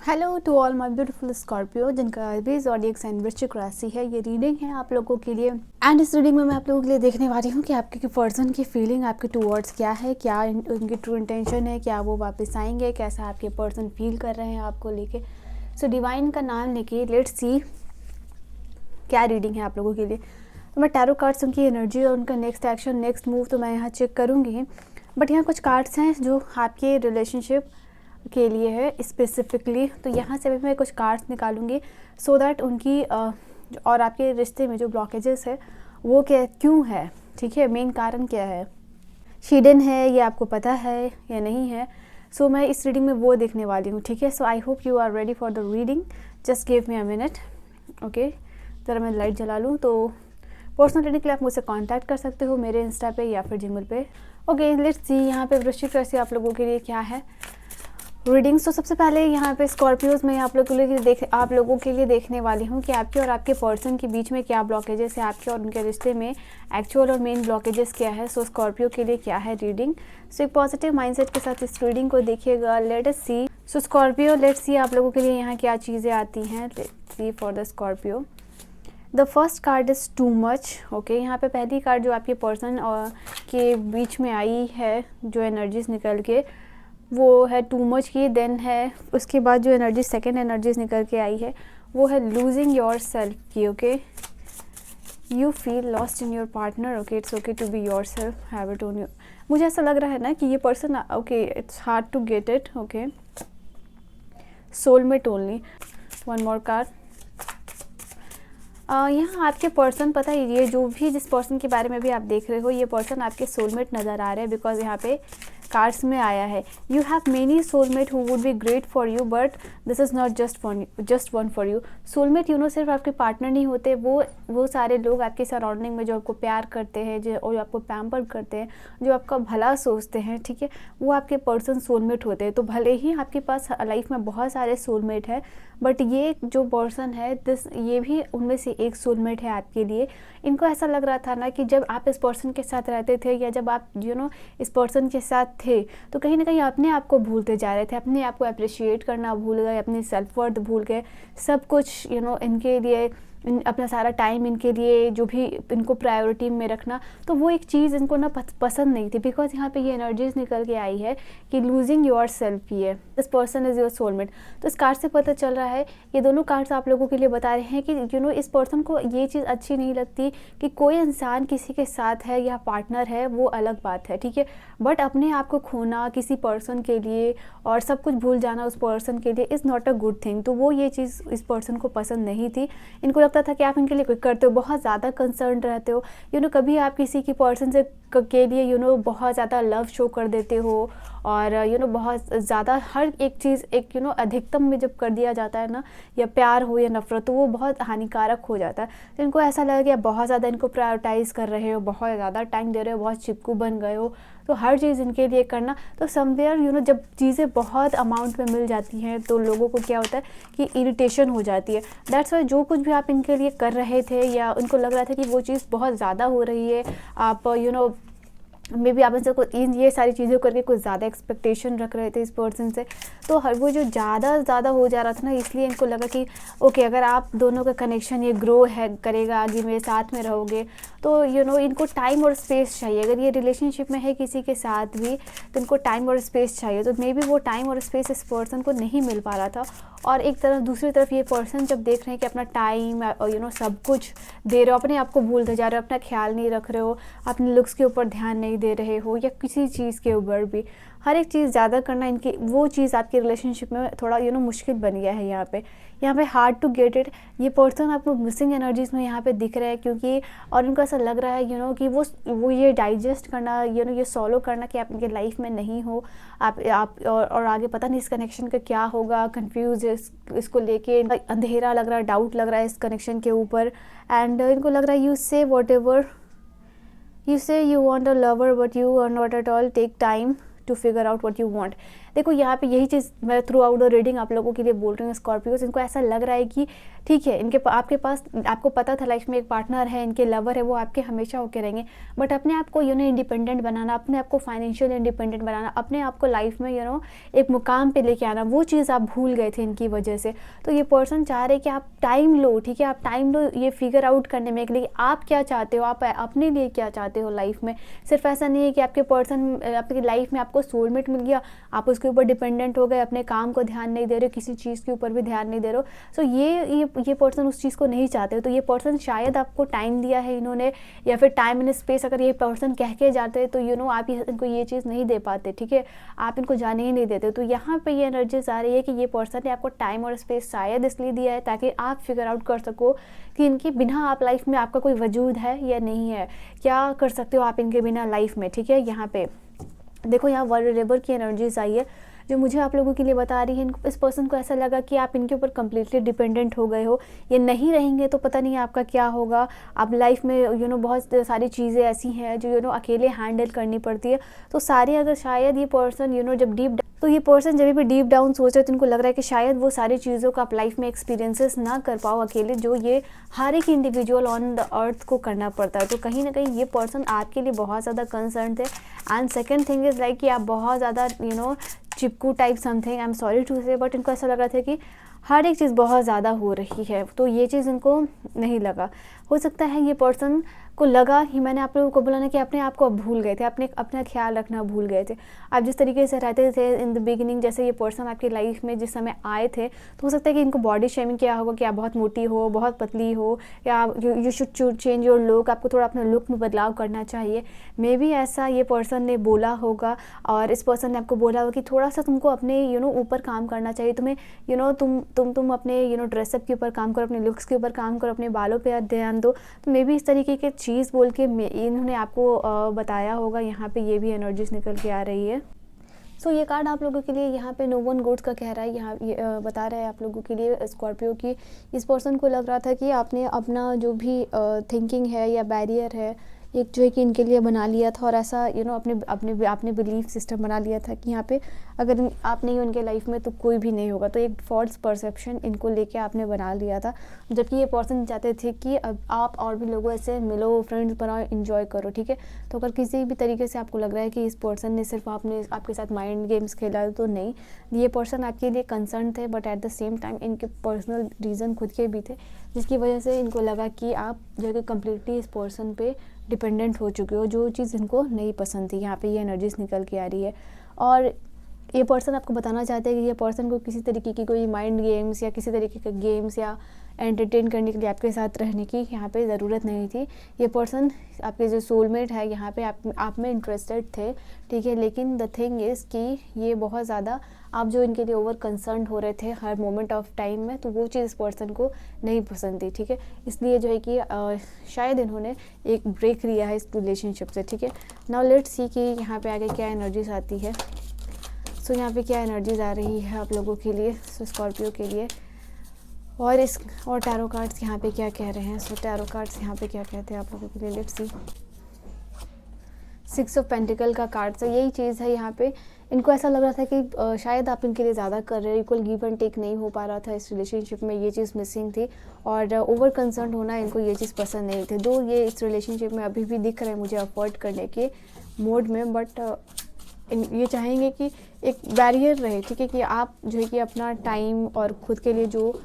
Hello to all my beautiful Scorpio जिनका भी zodiac sign वृश्चिक राशि है। ये रीडिंग है आप लोगों के लिए एंड इस रीडिंग में मैं आप लोगों के लिए देखने वाली हूँ कि आपके पर्सन की फीलिंग आपके टूवर्ड्स क्या है, क्या उनकी ट्रू इंटेंशन है, क्या वो वापस आएंगे, कैसा आपके पर्सन फील कर रहे हैं आपको लेके। सो डिवाइन का नाम लेके लेट्स सी क्या रीडिंग है आप लोगों के लिए। तो मैं टैरो कार्ड्स उनकी एनर्जी और उनका नेक्स्ट एक्शन नेक्स्ट मूव तो मैं यहाँ चेक करूँगी, बट यहाँ कुछ कार्ड्स हैं जो आपके रिलेशनशिप के लिए है स्पेसिफिकली। तो यहाँ से भी मैं कुछ कार्ड्स निकालूंगी सो दैट उनकी और आपके रिश्ते में जो ब्लॉकेजेस है वो क्या क्यों है, ठीक है, मेन कारण क्या है, हिडन है, ये आपको पता है या नहीं है। सो मैं इस रीडिंग में वो देखने वाली हूँ, ठीक है। So I hope you are ready for the reading. Just give me a minute, okay. ज़रा मैं लाइट जला लूँ। तो पर्सनल रीडिंग के लिए आप मुझसे कांटेक्ट कर सकते हो मेरे इंस्टा पे या फिर जिमेल पे। ओके लेट्स सी यहाँ पे वृश्चिक राशि आप लोगों के लिए क्या है रीडिंग्स। तो सबसे पहले यहाँ पे स्कॉर्पियोज में आप लोगों के लिए देखने वाली हूँ कि आपके और आपके पर्सन के बीच में क्या ब्लॉकेजेस है, आपके और उनके रिश्ते में एक्चुअल और मेन ब्लॉकेजेस क्या है। सो स्कॉर्पियो के लिए क्या है रीडिंग। सो एक पॉजिटिव माइंडसेट के साथ इस रीडिंग को देखिएगा। Let us see. So Scorpio let's see आप लोगों के लिए यहाँ क्या चीज़ें आती हैं। Let's see for the Scorpio. The first card is too much, okay. यहाँ पे पहली कार्ड जो आपके पर्सन और के बीच में आई है जो एनर्जीज निकल के वो है टू मच की। देन है उसके बाद जो एनर्जी सेकेंड एनर्जीज निकल के आई है वो है लूजिंग योर सेल्फ की, okay. You feel lost in your partner, okay. It's okay to be yourself, have it own you. मुझे ऐसा लग रहा है ना कि ये person, okay, it's hard to get it, okay. Soulmate only. One more card. यहाँ आपके पर्सन, पता है ये जो भी जिस पर्सन के बारे में भी आप देख रहे हो ये पर्सन आपके सोलमेट नज़र आ रहे हैं। बिकॉज यहाँ पे कार्ड्स में आया है you have many soulmate who would be great for you but this is not just one for you. Soulmate सिर्फ आपके पार्टनर नहीं होते, वो सारे लोग आपके सराउंडिंग में जो आपको प्यार करते हैं, जो आपको पैम्पर करते हैं, जो आपका भला सोचते हैं, ठीक है, वो आपके पर्सन सोलमेट होते हैं। तो भले ही आपके पास लाइफ में बहुत सारे सोलमेट हैं बट ये जो पर्सन है ये भी उनमें से एक सोलमेट है आपके लिए। इनको ऐसा लग रहा था ना कि जब आप इस पर्सन के साथ रहते थे या जब आप इस पर्सन के साथ थे तो कहीं ना कहीं अपने आप को भूलते जा रहे थे, अपने आप को अप्रिशिएट करना भूल गए, अपनी सेल्फ वर्थ भूल गए, सब कुछ इनके लिए अपना सारा टाइम इनके लिए जो भी इनको प्रायोरिटी में रखना, तो वो एक चीज़ इनको ना पसंद नहीं थी। बिकॉज यहाँ पे ये एनर्जीज निकल के आई है कि लूजिंग योर सेल्फ ही है, this person is your soulmate. तो इस कार्ड से पता चल रहा है, ये दोनों कार्ड्स आप लोगों के लिए बता रहे हैं कि इस पर्सन को ये चीज़ अच्छी नहीं लगती कि कोई इंसान किसी के साथ है या पार्टनर है, वो अलग बात है, ठीक है, बट अपने आप को खोना किसी पर्सन के लिए और सब कुछ भूल जाना उस पर्सन के लिए is not a good thing. तो वो ये चीज़ इस पर्सन को पसंद नहीं थी। इनको लगता था कि आप इनके लिए कुछ करते हो, बहुत ज़्यादा कंसर्न रहते हो, कभी आप किसी की पर्सन से के लिए बहुत ज़्यादा लव शो कर देते हो और बहुत ज़्यादा हर एक चीज़ एक अधिकतम में जब कर दिया जाता है ना, या प्यार हो या नफरत, तो वो बहुत हानिकारक हो जाता है। तो इनको ऐसा लगा कि आप बहुत ज़्यादा इनको प्रायोरिटाइज़ कर रहे हो, बहुत ज़्यादा टाइम दे रहे हो, बहुत चिपकू बन गए हो, तो हर चीज़ इनके लिए करना। तो समवेयर जब चीज़ें बहुत अमाउंट में मिल जाती हैं तो लोगों को क्या होता है कि इरिटेशन हो जाती है। दैट्स वाई जो कुछ भी आप इनके लिए कर रहे थे या उनको लग रहा था कि वो चीज़ बहुत ज़्यादा हो रही है, आप मे बी आप इनसे ये सारी चीज़ें करके कुछ ज़्यादा एक्सपेक्टेशन रख रहे थे इस पर्सन से, तो हर वो जो ज़्यादा हो जा रहा था ना, इसलिए इनको लगा कि ओके अगर आप दोनों का कनेक्शन ये ग्रो है करेगा, आगे मेरे साथ में रहोगे, तो इनको टाइम और स्पेस चाहिए। अगर ये रिलेशनशिप में है किसी के साथ भी तो इनको टाइम और स्पेस चाहिए। तो मे बी वो टाइम और स्पेस इस पर्सन को नहीं मिल पा रहा था। और एक तरफ दूसरी तरफ ये पर्सन जब देख रहे हैं कि अपना टाइम और सब कुछ दे रहे हो, अपने आप को भूलते जा रहे हो, अपना ख्याल नहीं रख रहे हो, अपने लुक्स के ऊपर ध्यान नहीं दे रहे हो या किसी चीज़ के ऊपर भी, हर एक चीज़ ज़्यादा करना इनकी वो चीज़ आपकी रिलेशनशिप में थोड़ा मुश्किल बन गया है। यहाँ पे हार्ड टू गेट इट। ये पर्सन आपको मिसिंग एनर्जीज में यहाँ पे दिख रहा है क्योंकि और उनको ऐसा लग रहा है कि वो ये डाइजेस्ट करना ये सॉलो करना कि आप इनके लाइफ में नहीं हो, आप और आगे पता नहीं इस कनेक्शन का क्या होगा, कंफ्यूज है इसको लेके, अंधेरा लग रहा है, डाउट लग रहा है इस कनेक्शन के ऊपर। एंड इनको लग रहा है यू से what ever you say you want a lover but you are not at all, take time to figure out what you want. देखो यहाँ पे यही चीज़ मैं थ्रू आउट द रीडिंग आप लोगों के लिए बोल रही हूँ। स्कॉर्पियोज, इनको ऐसा लग रहा है कि ठीक है, आपके पास, आपको पता था लाइफ में एक पार्टनर है, इनके लवर है, वो आपके हमेशा होके रहेंगे, बट अपने आप को इंडिपेंडेंट बनाना, अपने आप को फाइनेंशियल इंडिपेंडेंट बनाना, अपने आप को लाइफ में एक मुकाम पे लेके आना, वो चीज़ आप भूल गए थे इनकी वजह से। तो ये पर्सन चाह रहे कि आप टाइम लो, ठीक है, आप टाइम लो ये फिगर आउट करने में कि आप क्या चाहते हो, आप अपने लिए क्या चाहते हो लाइफ में। सिर्फ ऐसा नहीं है कि आपके पर्सन, आपकी लाइफ में आपको सोलमेट मिल गया, आप उसके ऊपर डिपेंडेंट हो गए, अपने काम को ध्यान नहीं दे रहे हो, किसी चीज़ के ऊपर भी ध्यान नहीं दे रहे हो। सो ये पर्सन उस चीज़ को नहीं चाहते। तो ये पर्सन शायद आपको टाइम दिया है इन्होंने, या फिर टाइम एंड स्पेस अगर ये पर्सन कह के जाते हैं तो आप इनको ये चीज़ नहीं दे पाते, ठीक है, आप इनको जाने ही नहीं देते। तो यहाँ पे ये एनर्जीज आ रही है कि ये पर्सन ने आपको टाइम और स्पेस शायद इसलिए दिया है ताकि आप फिगर आउट कर सको कि इनके बिना आप लाइफ में आपका कोई वजूद है या नहीं है, क्या कर सकते हो आप इनके बिना लाइफ में, ठीक है। यहाँ पे देखो, यहाँ वल्नरेबल की एनर्जीज आई है जो मुझे आप लोगों के लिए बता रही है। इस पर्सन को ऐसा लगा कि आप इनके ऊपर कम्प्लीटली डिपेंडेंट हो गए हो, ये नहीं रहेंगे तो पता नहीं आपका क्या होगा। आप लाइफ में बहुत सारी चीज़ें ऐसी हैं जो अकेले हैंडल करनी पड़ती है। तो सारी, अगर शायद ये पर्सन जब ये पर्सन जब भी डीप डाउन सोच रहे, तो इनको लग रहा है कि शायद वो सारी चीज़ों को आप लाइफ में एक्सपीरियंसेस ना कर पाओ अकेले, जो ये हर एक इंडिविजुअल ऑन द अर्थ को करना पड़ता है। तो कहीं ना कहीं ये पर्सन आपके लिए बहुत ज़्यादा कंसर्न थे। And second thing is like कि आप बहुत ज़्यादा चिपकू type something, I am sorry to say, but इनको ऐसा लग रहा था कि हर एक चीज़ बहुत ज़्यादा हो रही है। तो ये चीज़ इनको नहीं लगा। हो सकता है ये पर्सन को लगा कि मैंने आप लोगों को बोला ना कि अपने आप को अब भूल गए थे, अपना ख्याल रखना भूल गए थे। आप जिस तरीके से रहते थे इन द बिगिनिंग, जैसे ये पर्सन आपकी लाइफ में जिस समय आए थे, तो हो सकता है कि इनको बॉडी शेमिंग किया होगा कि आप बहुत मोटी हो, बहुत पतली हो, या you should change your look, आपको थोड़ा अपने लुक में बदलाव करना चाहिए। मे बी ऐसा ये पर्सन ने बोला होगा, और इस पर्सन ने आपको बोला होगा कि थोड़ा सा तुमको अपने ऊपर काम करना चाहिए, तुम्हें तुम अपने ड्रेसअप के ऊपर काम करो, अपने लुक्स के ऊपर काम करो, अपने बालों पे ध्यान दो। तो मे बी इस तरीके की चीज़ बोल के इन्होंने आपको बताया होगा। यहाँ पे ये भी एनर्जीज निकल के आ रही है। सो ये कार्ड आप लोगों के लिए यहाँ पे नो वन गुड्स का कह रहा है। यहाँ ये बता रहा है आप लोगों के लिए स्कॉर्पियो की, इस पर्सन को लग रहा था कि आपने अपना जो भी थिंकिंग है या बैरियर है एक जो है कि इनके लिए बना लिया था, और ऐसा अपने बिलीफ सिस्टम बना लिया था कि यहाँ पे अगर आप नहीं हो उनके लाइफ में तो कोई भी नहीं होगा। तो एक फॉल्स परसेप्शन इनको लेके आपने बना लिया था, जबकि ये पर्सन चाहते थे कि अब आप और भी लोगों से मिलो, फ्रेंड्स बनाओ, एंजॉय करो, ठीक है। तो अगर किसी भी तरीके से आपको लग रहा है कि इस पर्सन ने सिर्फ आपके साथ माइंड गेम्स खेला, तो नहीं, ये पर्सन आपके लिए कंसर्न थे, but at the same time इनके पर्सनल रीज़न खुद के भी थे, जिसकी वजह से इनको लगा कि आप जो है कम्प्लीटली इस पर्सन पे डिपेंडेंट हो चुके हो, जो चीज़ इनको नहीं पसंद थी। यहाँ पे ये एनर्जीज निकल के आ रही है, और ये पर्सन आपको बताना चाहते हैं कि ये पर्सन को किसी तरीके की कोई माइंड गेम्स या किसी तरीके के गेम्स या एंटरटेन करने के लिए आपके साथ रहने की यहाँ पे ज़रूरत नहीं थी। ये पर्सन आपके जो सोलमेट है यहाँ पे आप में इंटरेस्टेड थे, ठीक है, लेकिन द थिंग इज़ कि ये बहुत ज़्यादा आप जो इनके लिए ओवर कंसर्न हो रहे थे हर मोमेंट ऑफ टाइम में, तो वो चीज़ इस पर्सन को नहीं पसंद थी, ठीक है। इसलिए जो है कि शायद इन्होंने एक ब्रेक लिया है इस रिलेशनशिप से, ठीक है। नाउ लेट्स सी कि यहाँ पे आगे क्या एनर्जीज आती है। सो यहाँ पे क्या एनर्जीज आ रही है आप लोगों के लिए, सो स्कॉर्पियो के लिए, और टैरो कार्ड्स यहाँ पे क्या कह रहे हैं। सो टैरो कार्ड्स यहाँ पे क्या कहते हैं आप लोगों के लिए, लेट्स सी। 6 ऑफ पेंटिकल का कार्ड है, यही चीज़ है यहाँ पे। इनको ऐसा लग रहा था कि शायद आप इनके लिए ज़्यादा कर रहे हो, इक्वल गिव एंड टेक नहीं हो पा रहा था इस रिलेशनशिप में, ये चीज़ मिसिंग थी, और ओवर कंसर्न होना इनको ये चीज़ पसंद नहीं थी। दो ये इस रिलेशनशिप में अभी भी दिख रहे हैं मुझे अफोर्ड करने के मोड में, बट ये चाहेंगे कि एक बैरियर रहे, ठीक है, कि आप जो है कि अपना टाइम और खुद के लिए जो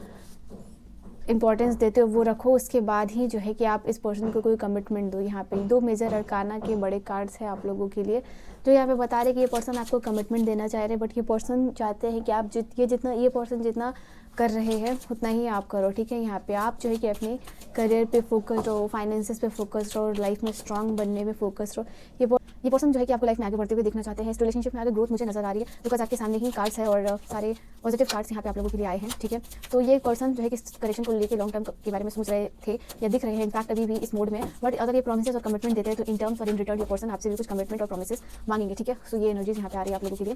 इंपॉर्टेंस देते हो वो रखो, उसके बाद ही जो है कि आप इस पर्सन को कोई कमिटमेंट दो। यहाँ पे 2 मेजर अरकाना के बड़े कार्ड्स हैं आप लोगों के लिए, जो यहाँ पे बता रहे कि ये पर्सन आपको कमिटमेंट देना चाह रहे हैं, बट ये पर्सन चाहते हैं कि आप ये पर्सन जितना कर रहे हैं उतना ही आप करो, ठीक है। यहाँ पे आप जो है कि अपने करियर पे फोकस रहो, फाइनेंसेस पे फोकस रहो, लाइफ में स्ट्रांग बनने में फोकस रहो। ये पर्सन जो है कि आपको लाइफ में आगे बढ़ते हुए देखना चाहते हैं। इस रिलेशनशिप में आगे ग्रोथ मुझे नजर आ रही है, बिकॉज आपके सामने ही कार्ड्स है और सारे पॉजिटिव कार्ड्स यहाँ पे आप लोगों के लिए आए हैं, ठीक है। तो ये पर्सन जो है कि इस करेक्शन को लेकर लॉन्ग टर्म के बारे में सोच रहे थे या दिख रहे हैं इनफैक्ट अभी भी इस मोड में, बट अगर ये प्रॉमिसेस और कमिटमेंट देते हैं तो इन टर्म्स और इन रिटर्न ये पर्सन आपसे भी कुछ कमिटमेंट और प्रॉमिसेस मांगेंगे, ठीक है। सो ये एनर्जीज यहाँ पे आ रही है आप लोगों के लिए।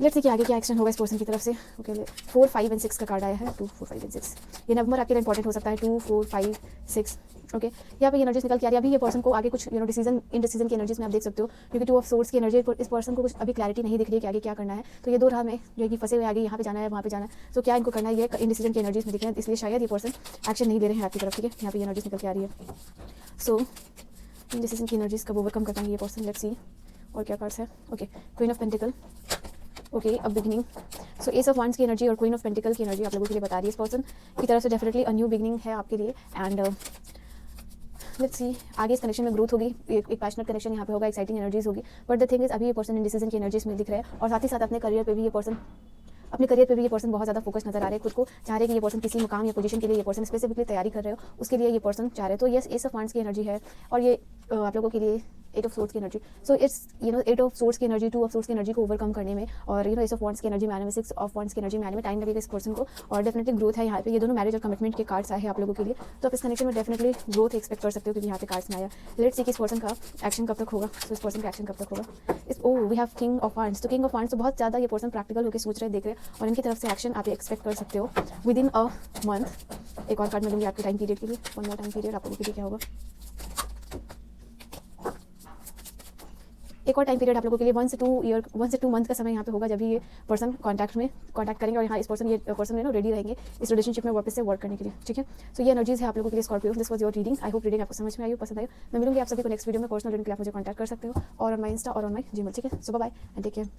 लेट्स सी कि आगे क्या एक्शन होगा इस पर्सन की तरफ से। ओके, 4, 5 एंड 6 का कार्ड आया है, 2, 4, 5 एंड 6। ये नंबर आपके लिए इंपॉर्टेंट हो सकता है, 2, 4, 5, 6 ओके यहाँ पे ये एनर्जीज निकल के आ रही है। अभी ये पर्सन को आगे कुछ डिसीजन इनडिसीजन की एनर्जीज में आप देख सकते हो, क्योंकि 2 ऑफ सोर्ड्स की एनर्जी इस पर्सन को कुछ अभी क्लैरिटी नहीं दिख रही है कि आगे क्या करना है। तो ये 2 राह में जो है कि फंसे हुए, आगे यहाँ पे जाना है, वहाँ पे जाना है। तो क्या इनको करना है, ये इनडिसीजन की एनर्जीज में दिख रहे हैं, इसलिए शायद ये पर्सन एक्शन नहीं ले रहे हैं आपकी तरफ। ठीक है, यहाँ पे एनर्जीज निकल के आ रही है। सो इनडिसीजन की एनर्जीज कब ओवरकम कर पाएंगे ये पर्सन, लेट्स सी। और क्या कार्ड्स है, okay queen of pentacle, okay अब beginning. So ace of wands की एनर्जी और क्वीन ऑफ पेंटिकल की एनर्जी आप लोगों के लिए बता रही है इस पर्सन की तरफ से डेफिनेटली अ न्यू बिगनिंग है आपके लिए। एंड लेट्स सी आगे इस कनेक्शन में ग्रोथ होगी, एक पैशनेट कनेक्शन यहाँ पे होगा, एक्साइटिंग एनर्जीज होगी। बट द थिंग इज अभी ये पर्सन इंडिसीजन की एनर्जीज में दिख रहा है, और साथ ही साथ अपने करियर पे भी ये पर्सन बहुत ज़्यादा फोकस नजर आ रहा है। खुद को चाह रहे कि ये पर्सन किसी मुकाम या पोजीशन के लिए ये पर्सन स्पेसिफिकली तैयारी कर रहे हो, उसके लिए ये पर्सन चाह रहे हो। तो यस एस ऑफ वांड्स की एनर्जी है, और ये आप लोगों के लिए 8 ऑफ सोर्ड्स की energy. So it's 8 of swords की एनर्जी 2 ऑफ सोर्ड्स की एनर्जी को ओवरकम करने में, और एस ऑफ वांड्स की एनर्जी में आने में, 6 ऑफ वांड्स की एनर्जी में आने में टाइम लगेगा इस पर्सन को। और डेफिनेटली ग्रोथ है यहाँ पे, ये दोनों मैरिज और कमिटमेंट के कार्ड्स आए हैं आप लोगों के लिए। तो आप इस कनेक्शन में डेफिनेटली ग्रोथ एक्सपेक्ट कर सकते हो, क्योंकि यहाँ पे कार्ड्स में आया। लेट्स सी कि इस पर्सन का एक्शन कब तक होगा। सो इस पर्सन का एक्शन कब तक होगा। We have king of wands. तो किंग ऑफ वांड्स तो बहुत ज़्यादा ये पर्सन प्रैक्टिकल होकर सोच रहे देख रहे हैं, और इनकी तरफ से एक्शन आप एक्सपेक्ट कर सकते हो विद इन अ मंथ। एक और कार्ड मैं दूँगी आपके टाइम पीरियड के लिए, 1 मोर टाइम पीरियड आप लोगों के लिए क्या होगा। एक और टाइम पीरियड आप लोगों के लिए 1 से 2 मंथ का समय यहाँ पे होगा, जब भी ये पर्सन कांटेक्ट करेंगे, और यहाँ इस पर्सन रेडी रहेंगे इस रिलेशनशिप में वापस से वर्क करने के लिए। ठीक है, सो ये एनर्जीज है आप लोगों के लिए Scorpio. This was your reading. I hope reading आपको समझ में आई हो, पसंद आई। मैं मिलूंगी आप सभी को नेक्स्ट वीडियो में। पर्सनल रीडिंग के लिए आप मुझे कॉन्टैक्ट कर सकते हो, और ऑन माई इंस्टा और ऑन माई जीमेल। ठीक है, सो बाय एंड टेक केयर।